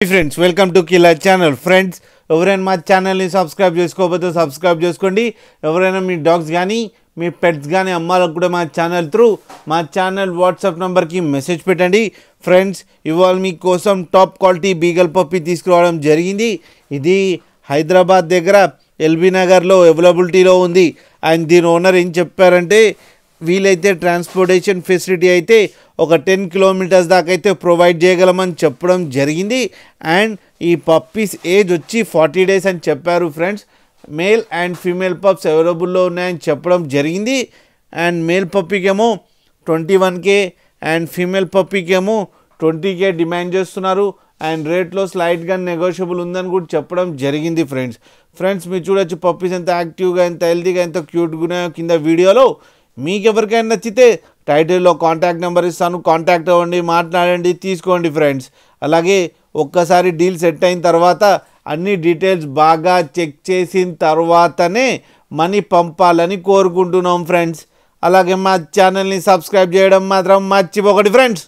Friends welcome to killer channel. Friends ఎవరైనా మా ఛానల్ని సబ్స్క్రైబ్ చేసుకోకపోతే సబ్స్క్రైబ్ చేసుకోండి. ఎవరైనా మీ డాగ్స్ కానీ మీ పెట్స్ కానీ అమ్మాలకు కూడా మా ఛానల్ వాట్సాప్ నెంబర్కి మెసేజ్ పెట్టండి. ఫ్రెండ్స్ ఇవాళ మీకోసం టాప్ క్వాలిటీ బీగల్ పప్పీ తీసుకురావడం జరిగింది. ఇది హైదరాబాద్ దగ్గర ఎల్బీ నగర్లో అవైలబిలిటీలో ఉంది. అండ్ దీని ఓనర్ ఏం చెప్పారంటే వీలైతే ట్రాన్స్పోర్టేషన్ ఫెసిలిటీ అయితే ఒక 10 కిలోమీటర్స్ దాకా అయితే ప్రొవైడ్ చేయగలమని చెప్పడం జరిగింది. అండ్ ఈ పప్పీస్ ఏజ్ వచ్చి 40 days అని చెప్పారు. Friends male and female pups అవైలబుల్లో ఉన్నాయని చెప్పడం జరిగింది. అండ్ మేల్ పప్పీకేమో 21K అండ్ ఫీమేల్ పప్పీకేమో 20K డిమాండ్ చేస్తున్నారు. అండ్ రేట్లో స్లైట్గా నెగోషియబుల్ ఉందని కూడా చెప్పడం జరిగింది. ఫ్రెండ్స్ మీరు చూడొచ్చు పప్పీస్ ఎంత యాక్టివ్గా ఎంత హెల్తీగా ఎంత క్యూట్గా ఉన్నాయో కింద వీడియోలో. మీకు ఎవరికైనా నచ్చితే టైటిల్లో కాంటాక్ట్ నెంబర్ ఇస్తాను, కాంటాక్ట్ అవ్వండి, మాట్లాడండి, తీసుకోండి. ఫ్రెండ్స్ అలాగే ఒక్కసారి డీల్ సెట్ అయిన తర్వాత అన్ని డీటెయిల్స్ బాగా చెక్ చేసిన తర్వాతనే మనీ పంపాలని కోరుకుంటున్నాం. ఫ్రెండ్స్ అలాగే మా ఛానల్ని సబ్స్క్రైబ్ చేయడం మాత్రం మర్చిపోకండి. ఫ్రెండ్స్